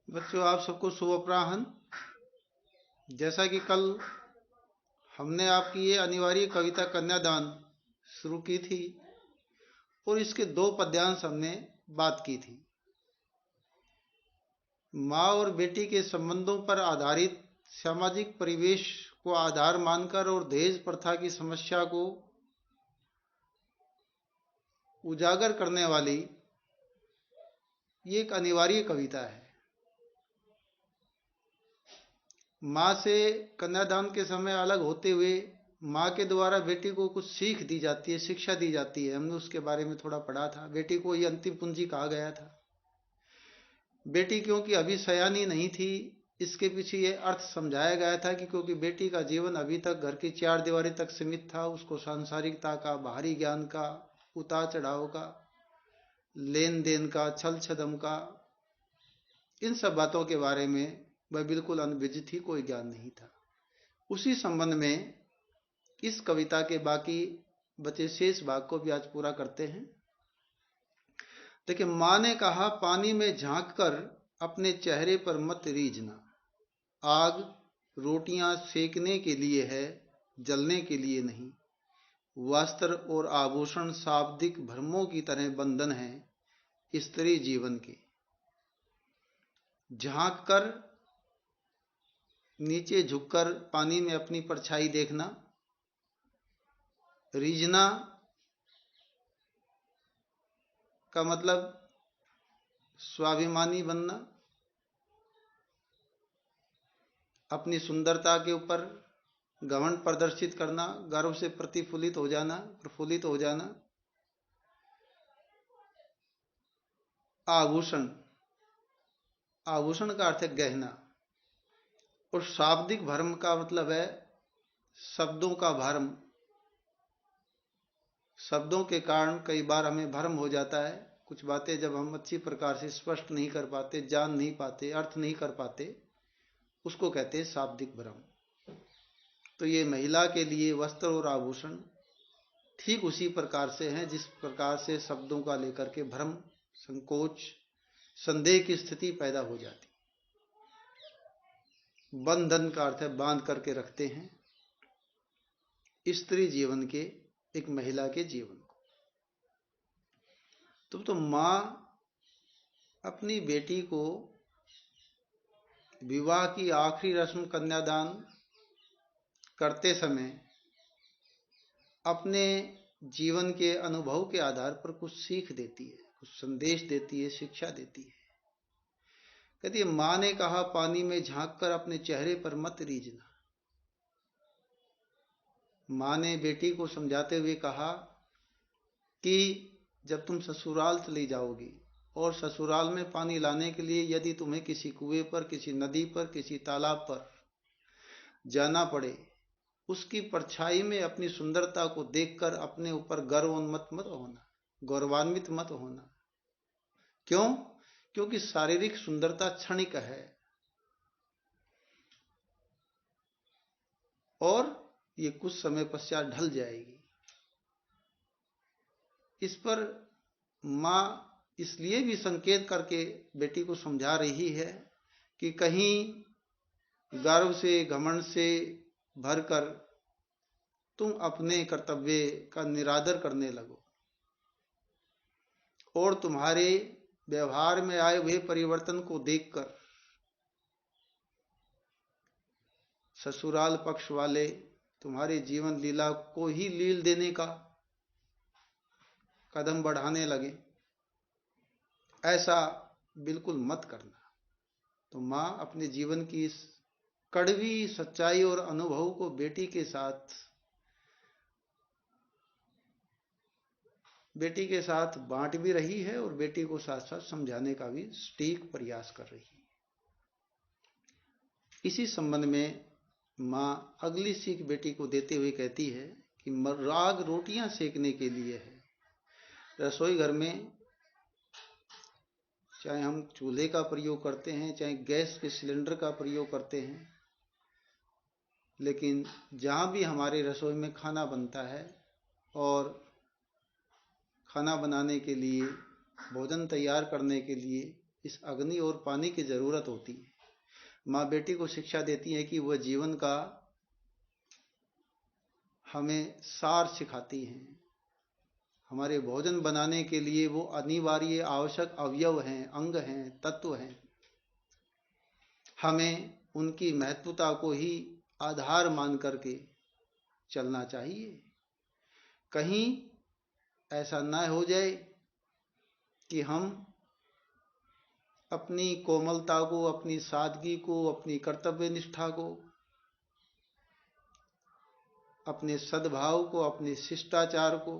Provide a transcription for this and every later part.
बच्चों, आप सबको शुभ अपराह्न। जैसा कि कल हमने आपकी ये अनिवार्य कविता कन्यादान शुरू की थी और इसके दो पद्यांश हमने बात की थी। माँ और बेटी के संबंधों पर आधारित सामाजिक परिवेश को आधार मानकर और दहेज प्रथा की समस्या को उजागर करने वाली ये एक अनिवार्य कविता है। माँ से कन्यादान के समय अलग होते हुए माँ के द्वारा बेटी को कुछ सीख दी जाती है, शिक्षा दी जाती है। हमने उसके बारे में थोड़ा पढ़ा था। बेटी को ये अंतिम पूंजी कहा गया था। बेटी क्योंकि अभी सयानी नहीं थी, इसके पीछे ये अर्थ समझाया गया था कि क्योंकि बेटी का जीवन अभी तक घर की चार दीवारी तक सीमित था। उसको सांसारिकता का, बाहरी ज्ञान का, उतार चढ़ाव का, लेन देन का, छल छदम का, इन सब बातों के बारे में वह बिल्कुल अनभिज्ञ थी, कोई ज्ञान नहीं था। उसी संबंध में इस कविता के बाकी बचे शेष भाग को भी आज पूरा करते हैं। देखिए, माँ ने कहा, पानी में झांक कर अपने चेहरे पर मत रीझना। आग रोटियां सेकने के लिए है, जलने के लिए नहीं। वस्त्र और आभूषण शाब्दिक भ्रमों की तरह बंधन है स्त्री जीवन के। झांक कर, नीचे झुककर पानी में अपनी परछाई देखना। रीझना का मतलब स्वाभिमानी बनना, अपनी सुंदरता के ऊपर घमंड प्रदर्शित करना, गर्व से प्रतिफुल्लित हो जाना, प्रफुल्लित हो जाना। आभूषण, आभूषण का अर्थ है गहना। और शाब्दिक भ्रम का मतलब है शब्दों का भ्रम। शब्दों के कारण कई बार हमें भ्रम हो जाता है। कुछ बातें जब हम अच्छी प्रकार से स्पष्ट नहीं कर पाते, जान नहीं पाते, अर्थ नहीं कर पाते, उसको कहते हैं शाब्दिक भ्रम। तो ये महिला के लिए वस्त्र और आभूषण ठीक उसी प्रकार से हैं जिस प्रकार से शब्दों का लेकर के भ्रम, संकोच, संदेह की स्थिति पैदा हो जाती। बंधन का अर्थ है बांध करके रखते हैं स्त्री जीवन के, एक महिला के जीवन को। तो माँ अपनी बेटी को विवाह की आखिरी रस्म कन्यादान करते समय अपने जीवन के अनुभव के आधार पर कुछ सीख देती है, कुछ संदेश देती है, शिक्षा देती है। कहती है, माँ ने कहा, पानी में झांक कर अपने चेहरे पर मत रीझना। माँ ने बेटी को समझाते हुए कहा कि जब तुम ससुराल चली जाओगी और ससुराल में पानी लाने के लिए यदि तुम्हें किसी कुएं पर, किसी नदी पर, किसी तालाब पर जाना पड़े, उसकी परछाई में अपनी सुंदरता को देखकर अपने ऊपर गर्वान्वित मत होना, गौरवान्वित मत होना। क्यों? क्योंकि शारीरिक सुंदरता क्षणिक है और ये कुछ समय पश्चात ढल जाएगी। इस पर माँ इसलिए भी संकेत करके बेटी को समझा रही है कि कहीं गर्व से, घमंड से भरकर तुम अपने कर्तव्य का निरादर करने लगो और तुम्हारे व्यवहार में आए हुए परिवर्तन को देखकर ससुराल पक्ष वाले तुम्हारे जीवन लीला को ही लील देने का कदम बढ़ाने लगे। ऐसा बिल्कुल मत करना। तो माँ अपने जीवन की इस कड़वी सच्चाई और अनुभव को बेटी के साथ बांट भी रही है और बेटी को साथ साथ समझाने का भी सटीक प्रयास कर रही है। इसी संबंध में माँ अगली सीख बेटी को देते हुए कहती है कि राग रोटियां सेकने के लिए है। रसोई घर में चाहे हम चूल्हे का प्रयोग करते हैं, चाहे गैस के सिलेंडर का प्रयोग करते हैं, लेकिन जहाँ भी हमारे रसोई में खाना बनता है और खाना बनाने के लिए, भोजन तैयार करने के लिए इस अग्नि और पानी की जरूरत होती है। माँ बेटी को शिक्षा देती है कि वह जीवन का हमें सार सिखाती हैं। हमारे भोजन बनाने के लिए वो अनिवार्य आवश्यक अवयव हैं, अंग हैं, तत्व हैं। हमें उनकी महत्वता को ही आधार मान करके चलना चाहिए। कहीं ऐसा न हो जाए कि हम अपनी कोमलता को, अपनी सादगी को, अपनी कर्तव्य निष्ठा को, अपने सद्भाव को, अपने शिष्टाचार को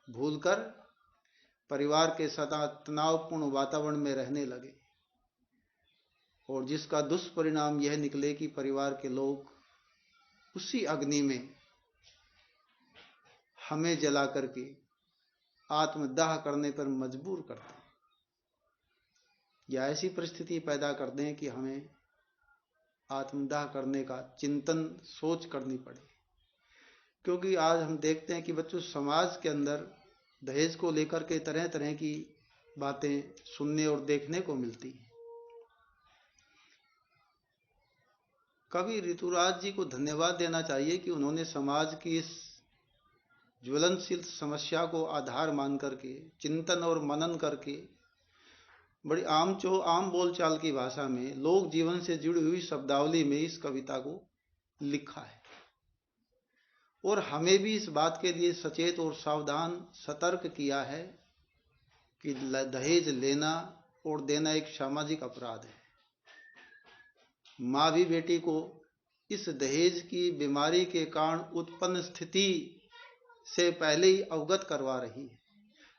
भूलकर परिवार के सदा तनावपूर्ण वातावरण में रहने लगे, और जिसका दुष्परिणाम यह निकले कि परिवार के लोग उसी अग्नि में हमें जला करके आत्मदाह करने पर मजबूर करते हैं, या ऐसी परिस्थिति पैदा कर दें कि हमें आत्मदाह करने का चिंतन, सोच करनी पड़े। क्योंकि आज हम देखते हैं कि बच्चों, समाज के अंदर दहेज को लेकर के तरह तरह की बातें सुनने और देखने को मिलती हैं। कवि ऋतुराज जी को धन्यवाद देना चाहिए कि उन्होंने समाज की इस ज्वलनशील समस्या को आधार मान करके चिंतन और मनन करके बड़ी आम बोलचाल की भाषा में लोक जीवन से जुड़ी हुई शब्दावली में इस कविता को लिखा है, और हमें भी इस बात के लिए सचेत और सावधान सतर्क किया है कि दहेज लेना और देना एक सामाजिक अपराध है। माँ भी बेटी को इस दहेज की बीमारी के कारण उत्पन्न स्थिति से पहले ही अवगत करवा रही है।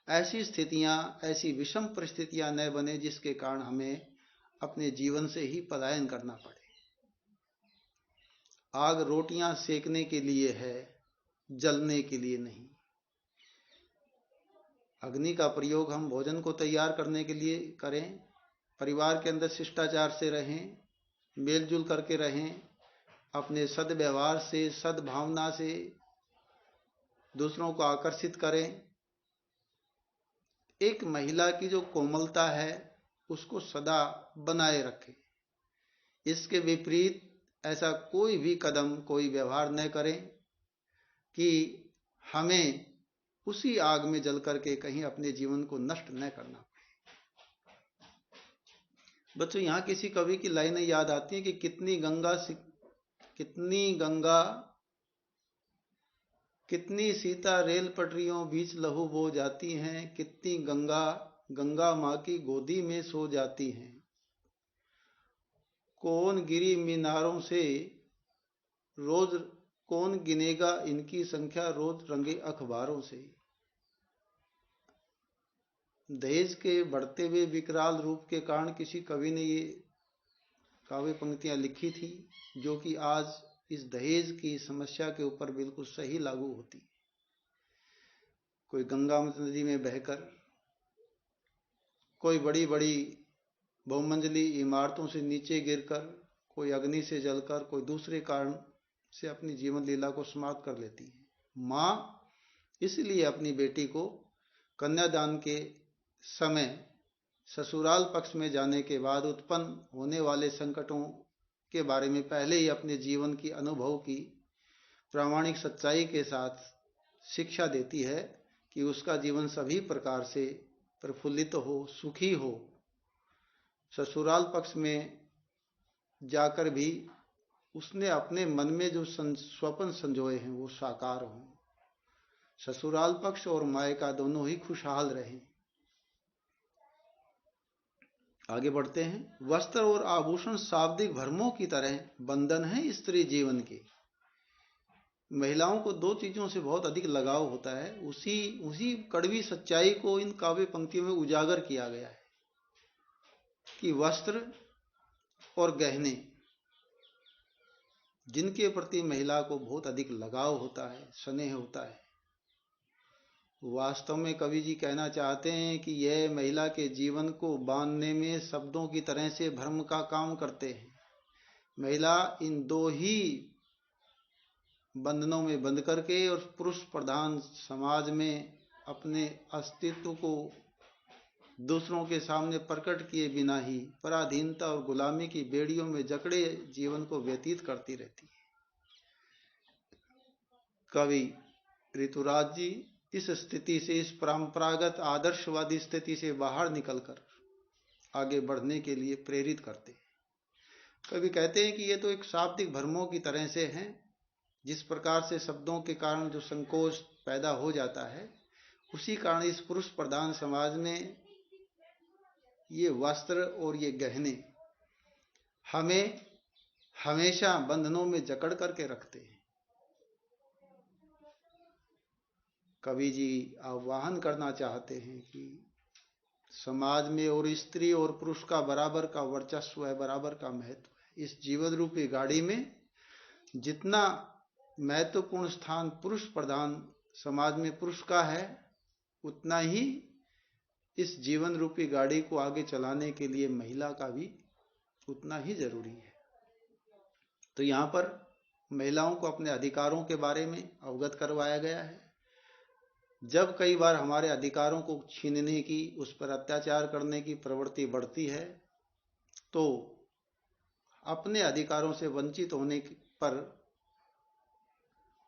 ऐसी स्थितियां, ऐसी विषम परिस्थितियां न बने जिसके कारण हमें अपने जीवन से ही पलायन करना पड़े। आग रोटियां सेकने के लिए है, जलने के लिए नहीं। अग्नि का प्रयोग हम भोजन को तैयार करने के लिए करें, परिवार के अंदर शिष्टाचार से रहें, मेलजुल करके रहें, अपने सद्व्यवहार से, सद्भावना से दूसरों को आकर्षित करें। एक महिला की जो कोमलता है उसको सदा बनाए रखें। इसके विपरीत ऐसा कोई भी कदम, कोई व्यवहार न करें कि हमें उसी आग में जल करके कहीं अपने जीवन को नष्ट न करना पड़े। बच्चों, यहाँ किसी कवि की लाइनें याद आती हैं कि कितनी सीता रेल पटरियों बीच लहू बो जाती हैं, कितनी गंगा गंगा माँ की गोदी में सो जाती हैं। कौन गिरी मीनारों से रोज, कौन गिनेगा इनकी संख्या रोज रंगे अखबारों से। दहेज के बढ़ते हुए विकराल रूप के कारण किसी कवि ने ये काव्य पंक्तियां लिखी थी, जो कि आज इस दहेज की समस्या के ऊपर बिल्कुल सही लागू होती। कोई गंगा नदी में बहकर, कोई बड़ी बड़ी बहुमंजिली इमारतों से नीचे गिरकर, कोई अग्नि से जलकर, कोई दूसरे कारण से अपनी जीवन लीला को समाप्त कर लेती है। माँ इसलिए अपनी बेटी को कन्यादान के समय ससुराल पक्ष में जाने के बाद उत्पन्न होने वाले संकटों के बारे में पहले ही अपने जीवन की अनुभव की प्रामाणिक सच्चाई के साथ शिक्षा देती है कि उसका जीवन सभी प्रकार से प्रफुल्लित हो, सुखी हो। ससुराल पक्ष में जाकर भी उसने अपने मन में जो स्वप्न संजोए हैं वो साकार हों। ससुराल पक्ष और मायका दोनों ही खुशहाल रहें। आगे बढ़ते हैं। वस्त्र और आभूषण शाब्दिक भ्रमों की तरह बंधन है स्त्री जीवन के। महिलाओं को दो चीजों से बहुत अधिक लगाव होता है। उसी कड़वी सच्चाई को इन काव्य पंक्तियों में उजागर किया गया है कि वस्त्र और गहने, जिनके प्रति महिला को बहुत अधिक लगाव होता है, स्नेह होता है, वास्तव में कवि जी कहना चाहते हैं कि यह महिला के जीवन को बांधने में शब्दों की तरह से भ्रम का काम करते हैं। महिला इन दो ही बंधनों में बंध करके और पुरुष प्रधान समाज में अपने अस्तित्व को दूसरों के सामने प्रकट किए बिना ही पराधीनता और गुलामी की बेड़ियों में जकड़े जीवन को व्यतीत करती रहती है। कवि ऋतुराज जी इस स्थिति से, इस परंपरागत आदर्शवादी स्थिति से बाहर निकलकर आगे बढ़ने के लिए प्रेरित करते हैं। कवि कहते हैं कि ये तो एक शाब्दिक भ्रमों की तरह से हैं। जिस प्रकार से शब्दों के कारण जो संकोच पैदा हो जाता है, उसी कारण इस पुरुष प्रधान समाज में ये वस्त्र और ये गहने हमें हमेशा बंधनों में जकड़ करके रखते हैं। कवि जी आह्वान करना चाहते हैं कि समाज में और स्त्री और पुरुष का बराबर का वर्चस्व है, बराबर का महत्व है। इस जीवन रूपी गाड़ी में जितना महत्वपूर्ण स्थान पुरुष प्रधान समाज में पुरुष का है, उतना ही इस जीवन रूपी गाड़ी को आगे चलाने के लिए महिला का भी उतना ही जरूरी है। तो यहाँ पर महिलाओं को अपने अधिकारों के बारे में अवगत करवाया गया है। जब कई बार हमारे अधिकारों को छीनने की, उस पर अत्याचार करने की प्रवृत्ति बढ़ती है, तो अपने अधिकारों से वंचित होने पर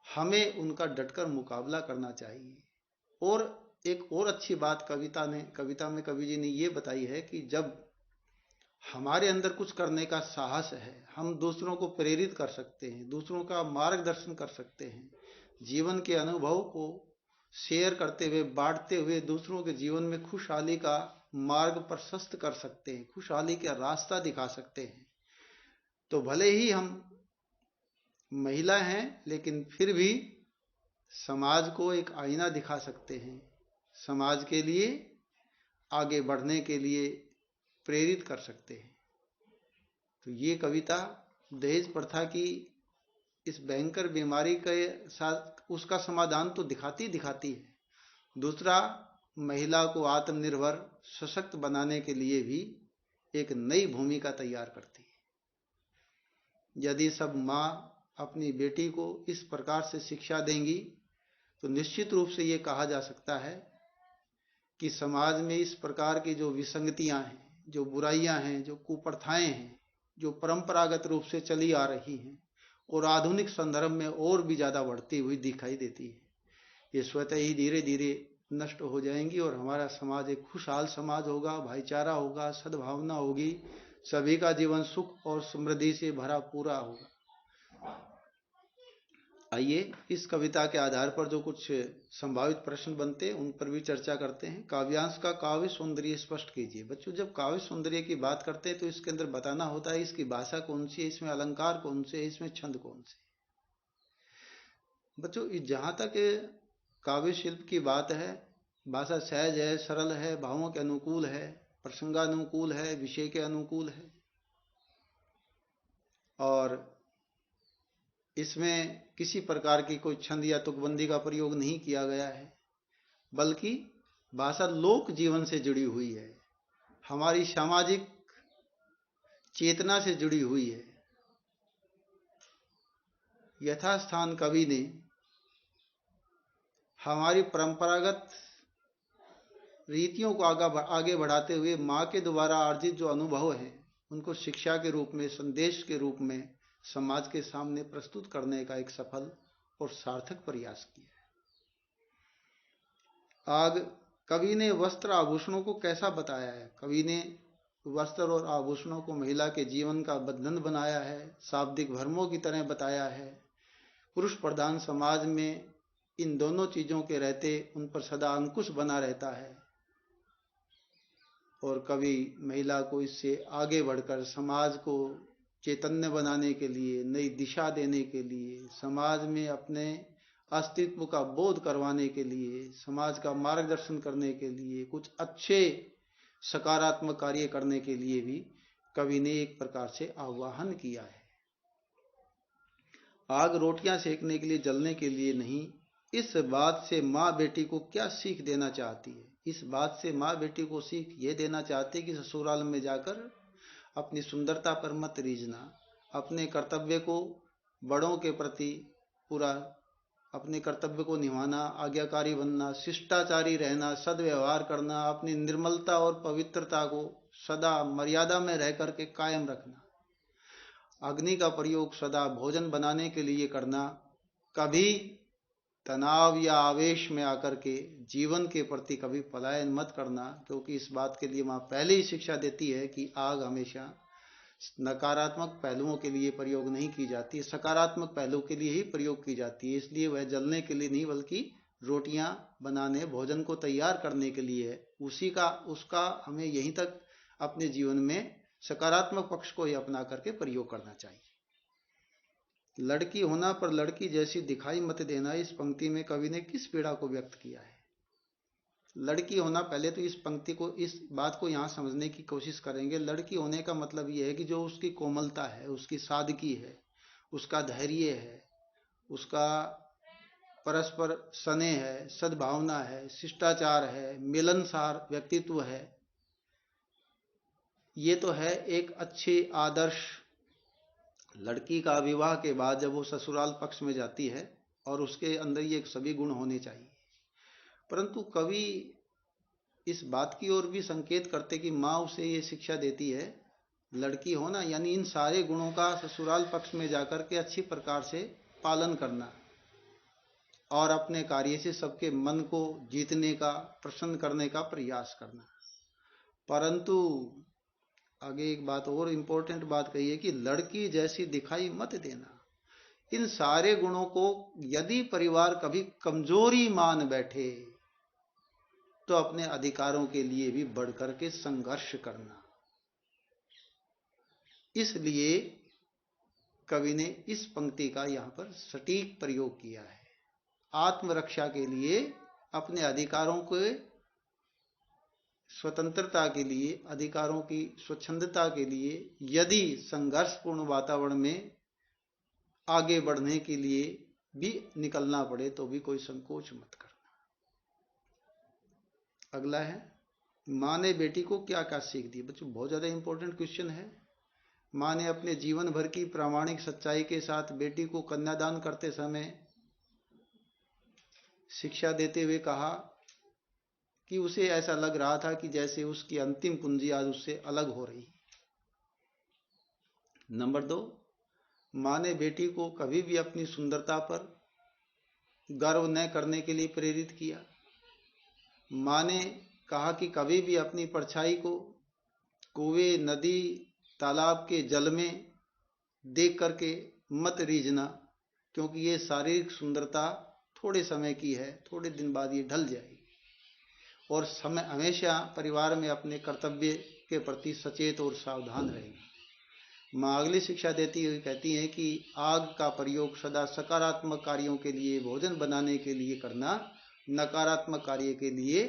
हमें उनका डटकर मुकाबला करना चाहिए। और एक और अच्छी बात कविता में कवि जी ने ये बताई है कि जब हमारे अंदर कुछ करने का साहस है, हम दूसरों को प्रेरित कर सकते हैं, दूसरों का मार्गदर्शन कर सकते हैं, जीवन के अनुभव को शेयर करते हुए, बांटते हुए दूसरों के जीवन में खुशहाली का मार्ग प्रशस्त कर सकते हैं, खुशहाली का रास्ता दिखा सकते हैं। तो भले ही हम महिला हैं, लेकिन फिर भी समाज को एक आईना दिखा सकते हैं, समाज के लिए आगे बढ़ने के लिए प्रेरित कर सकते हैं। तो ये कविता दहेज प्रथा की इस भयंकर बीमारी के साथ उसका समाधान तो दिखाती है, दूसरा महिला को आत्मनिर्भर सशक्त बनाने के लिए भी एक नई भूमिका तैयार करती है। यदि सब माँ अपनी बेटी को इस प्रकार से शिक्षा देंगी तो निश्चित रूप से ये कहा जा सकता है कि समाज में इस प्रकार की जो विसंगतियां हैं, जो बुराइयां हैं, जो कुप्रथाएं हैं, जो परंपरागत रूप से चली आ रही हैं और आधुनिक संदर्भ में और भी ज्यादा बढ़ती हुई दिखाई देती है, ये स्वतः ही धीरे धीरे नष्ट हो जाएंगी और हमारा समाज एक खुशहाल समाज होगा, भाईचारा होगा, सद्भावना होगी, सभी का जीवन सुख और समृद्धि से भरा पूरा होगा। आइए इस कविता के आधार पर जो कुछ संभावित प्रश्न बनते हैं उन पर भी चर्चा करते हैं। काव्यांश का काव्य सौंदर्य स्पष्ट कीजिए। बच्चों, जब काव्य सौंदर्य की बात करते हैं तो इसके अंदर बताना होता है इसकी भाषा कौन सी है, इसमें अलंकार कौन से है, इसमें छंद कौन से। बच्चों, जहां तक काव्य शिल्प की बात है, भाषा सहज है, सरल है, भावों के अनुकूल है, प्रसंगानुकूल है, विषय के अनुकूल है, और इसमें किसी प्रकार की कोई छंद या तुकबंदी का प्रयोग नहीं किया गया है, बल्कि भाषा लोक जीवन से जुड़ी हुई है, हमारी सामाजिक चेतना से जुड़ी हुई है। यथास्थान कवि ने हमारी परंपरागत रीतियों को आगे बढ़ाते हुए माँ के द्वारा अर्जित जो अनुभव हैं उनको शिक्षा के रूप में, संदेश के रूप में समाज के सामने प्रस्तुत करने का एक सफल और सार्थक प्रयास किया है। कवि ने वस्त्र आभूषणों को कैसा बताया है? कवि ने वस्त्र और आभूषणों को महिला के जीवन का बंधन बनाया है, शाब्दिक भ्रमों की तरह बताया है। पुरुष प्रधान समाज में इन दोनों चीजों के रहते उन पर सदा अंकुश बना रहता है, और कवि महिला को इससे आगे बढ़कर समाज को चैतन्य बनाने के लिए, नई दिशा देने के लिए, समाज में अपने अस्तित्व का बोध करवाने के लिए, समाज का मार्गदर्शन करने के लिए, कुछ अच्छे सकारात्मक कार्य करने के लिए भी कवि ने एक प्रकार से आह्वान किया है। आग रोटियां सेकने के लिए, जलने के लिए नहीं। इस बात से माँ बेटी को क्या सीख देना चाहती है? इस बात से माँ बेटी को सीख ये देना चाहती है कि ससुराल में जाकर अपनी सुंदरता पर मत रीझना, अपने कर्तव्य को बड़ों के प्रति पूरा अपने कर्तव्य को निभाना, आज्ञाकारी बनना, शिष्टाचारी रहना, सद्व्यवहार करना, अपनी निर्मलता और पवित्रता को सदा मर्यादा में रह करके कायम रखना, अग्नि का प्रयोग सदा भोजन बनाने के लिए करना, कभी तनाव या आवेश में आकर के जीवन के प्रति कभी पलायन मत करना, क्योंकि इस बात के लिए माँ पहले ही शिक्षा देती है कि आग हमेशा नकारात्मक पहलुओं के लिए प्रयोग नहीं की जाती, सकारात्मक पहलुओं के लिए ही प्रयोग की जाती है। इसलिए वह जलने के लिए नहीं बल्कि रोटियां बनाने, भोजन को तैयार करने के लिए है। उसका हमें यहीं तक अपने जीवन में सकारात्मक पक्ष को ही अपना करके प्रयोग करना चाहिए। लड़की होना पर लड़की जैसी दिखाई मत देना, इस पंक्ति में कवि ने किस पीड़ा को व्यक्त किया है? लड़की होना, पहले तो इस पंक्ति को, इस बात को यहां समझने की कोशिश करेंगे। लड़की होने का मतलब यह है कि जो उसकी कोमलता है, उसकी सादगी है, उसका धैर्य है, उसका परस्पर स्नेह है, सद्भावना है, शिष्टाचार है, मिलनसार व्यक्तित्व है, ये तो है एक अच्छी आदर्श लड़की का विवाह के बाद जब वो ससुराल पक्ष में जाती है, और उसके अंदर ये सभी गुण होने चाहिए। परंतु कवि इस बात की ओर भी संकेत करते कि माँ उसे ये शिक्षा देती है, लड़की होना यानी इन सारे गुणों का ससुराल पक्ष में जाकर के अच्छी प्रकार से पालन करना और अपने कार्य से सबके मन को जीतने का, प्रसन्न करने का प्रयास करना। परंतु आगे एक बात और इंपॉर्टेंट बात कही है कि लड़की जैसी दिखाई मत देना। इन सारे गुणों को यदि परिवार कभी कमजोरी मान बैठे तो अपने अधिकारों के लिए भी बढ़कर के संघर्ष करना। इसलिए कवि ने इस पंक्ति का यहां पर सटीक प्रयोग किया है। आत्मरक्षा के लिए, अपने अधिकारों के स्वतंत्रता के लिए, अधिकारों की स्वच्छंदता के लिए यदि संघर्षपूर्ण वातावरण में आगे बढ़ने के लिए भी निकलना पड़े तो भी कोई संकोच मत करना। अगला है, माँ ने बेटी को क्या क्या सीख दी? बच्चों बहुत ज्यादा इंपॉर्टेंट क्वेश्चन है। माँ ने अपने जीवन भर की प्रामाणिक सच्चाई के साथ बेटी को कन्यादान करते समय शिक्षा देते हुए कहा कि उसे ऐसा लग रहा था कि जैसे उसकी अंतिम पूंजी आज उससे अलग हो रही। नंबर 2, माँ ने बेटी को कभी भी अपनी सुंदरता पर गर्व न करने के लिए प्रेरित किया। माँ ने कहा कि कभी भी अपनी परछाई को कुएं, नदी, तालाब के जल में देख करके मत रीझना, क्योंकि ये शारीरिक सुंदरता थोड़े समय की है, थोड़े दिन बाद ये ढल जाएगी। और समय हमेशा परिवार में अपने कर्तव्य के प्रति सचेत और सावधान रहेगी। माँ अगली शिक्षा देती हुई कहती हैं कि आग का प्रयोग सदा सकारात्मक कार्यों के लिए, भोजन बनाने के लिए करना, नकारात्मक कार्य के लिए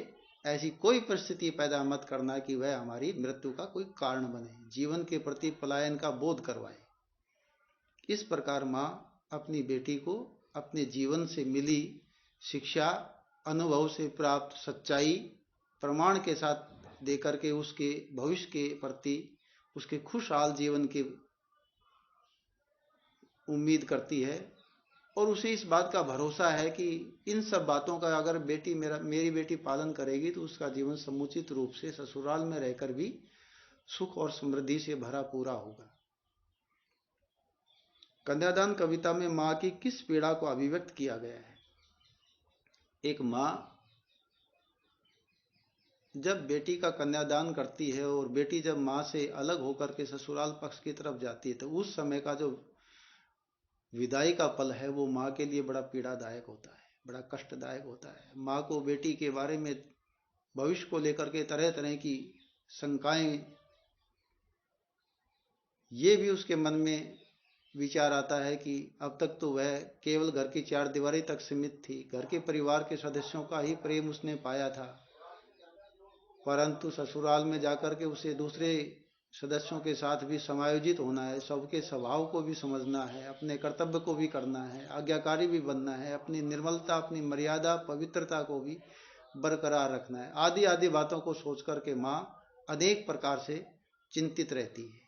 ऐसी कोई परिस्थिति पैदा मत करना कि वह हमारी मृत्यु का कोई कारण बने, जीवन के प्रति पलायन का बोध करवाए। इस प्रकार माँ अपनी बेटी को अपने जीवन से मिली शिक्षा, अनुभव से प्राप्त सच्चाई प्रमाण के साथ देकर के उसके भविष्य के प्रति, उसके खुशहाल जीवन की उम्मीद करती है, और उसे इस बात का भरोसा है कि इन सब बातों का अगर मेरी बेटी पालन करेगी तो उसका जीवन समुचित रूप से ससुराल में रहकर भी सुख और समृद्धि से भरा पूरा होगा। कन्यादान कविता में माँ की किस पीड़ा को अभिव्यक्त किया गया है? एक माँ जब बेटी का कन्यादान करती है और बेटी जब माँ से अलग होकर के ससुराल पक्ष की तरफ जाती है तो उस समय का जो विदाई का पल है वो माँ के लिए बड़ा पीड़ादायक होता है, बड़ा कष्टदायक होता है। माँ को बेटी के बारे में, भविष्य को लेकर के तरह तरह की शंकाएं, ये भी उसके मन में विचार आता है कि अब तक तो वह केवल घर की चार दीवारी तक सीमित थी, घर के परिवार के सदस्यों का ही प्रेम उसने पाया था, परंतु ससुराल में जाकर के उसे दूसरे सदस्यों के साथ भी समायोजित होना है, सबके स्वभाव को भी समझना है, अपने कर्तव्य को भी करना है, आज्ञाकारी भी बनना है, अपनी निर्मलता, अपनी मर्यादा, पवित्रता को भी बरकरार रखना है, आदि आदि बातों को सोच करके माँ अनेक प्रकार से चिंतित रहती है।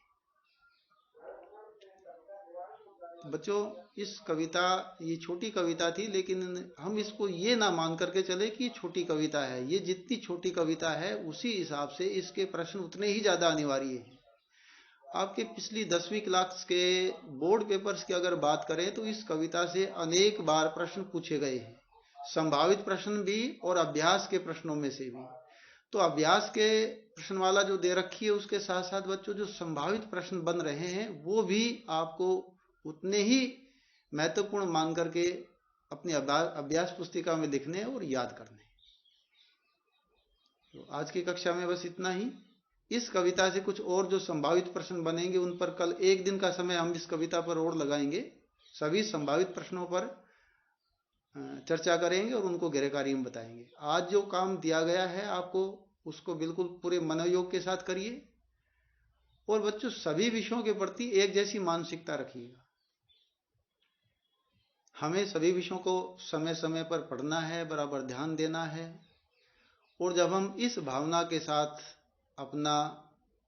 बच्चों, इस कविता, ये छोटी कविता थी, लेकिन हम इसको ये ना मान करके चले कि छोटी कविता है। ये जितनी छोटी कविता है उसी हिसाब से इसके प्रश्न उतने ही ज्यादा अनिवार्य हैं। आपके पिछली 10वीं क्लास के बोर्ड पेपर्स की अगर बात करें तो इस कविता से अनेक बार प्रश्न पूछे गए हैं, संभावित प्रश्न भी और अभ्यास के प्रश्नों में से भी। तो अभ्यास के प्रश्नमाला जो दे रखी है उसके साथ साथ बच्चों जो संभावित प्रश्न बन रहे हैं वो भी आपको उतने ही महत्वपूर्ण मान करके अपनी अभ्यास पुस्तिका में लिखने और याद करने। तो आज की कक्षा में बस इतना ही। इस कविता से कुछ और जो संभावित प्रश्न बनेंगे उन पर कल एक दिन का समय हम इस कविता पर और लगाएंगे, सभी संभावित प्रश्नों पर चर्चा करेंगे और उनको गृहकार्य में बताएंगे। आज जो काम दिया गया है आपको, उसको बिल्कुल पूरे मनोयोग के साथ करिए और बच्चों सभी विषयों के प्रति एक जैसी मानसिकता रखिएगा। हमें सभी विषयों को समय समय पर पढ़ना है, बराबर ध्यान देना है। और जब हम इस भावना के साथ अपना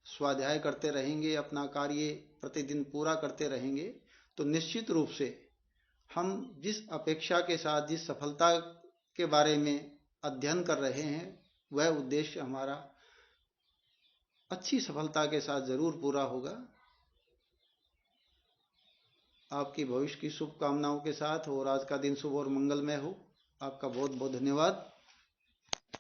स्वाध्याय करते रहेंगे, अपना कार्य प्रतिदिन पूरा करते रहेंगे, तो निश्चित रूप से हम जिस अपेक्षा के साथ, जिस सफलता के बारे में अध्ययन कर रहे हैं, वह उद्देश्य हमारा अच्छी सफलता के साथ जरूर पूरा होगा। आपकी भविष्य की शुभकामनाओं के साथ, और आज का दिन शुभ और मंगलमय हो। आपका बहुत बहुत धन्यवाद।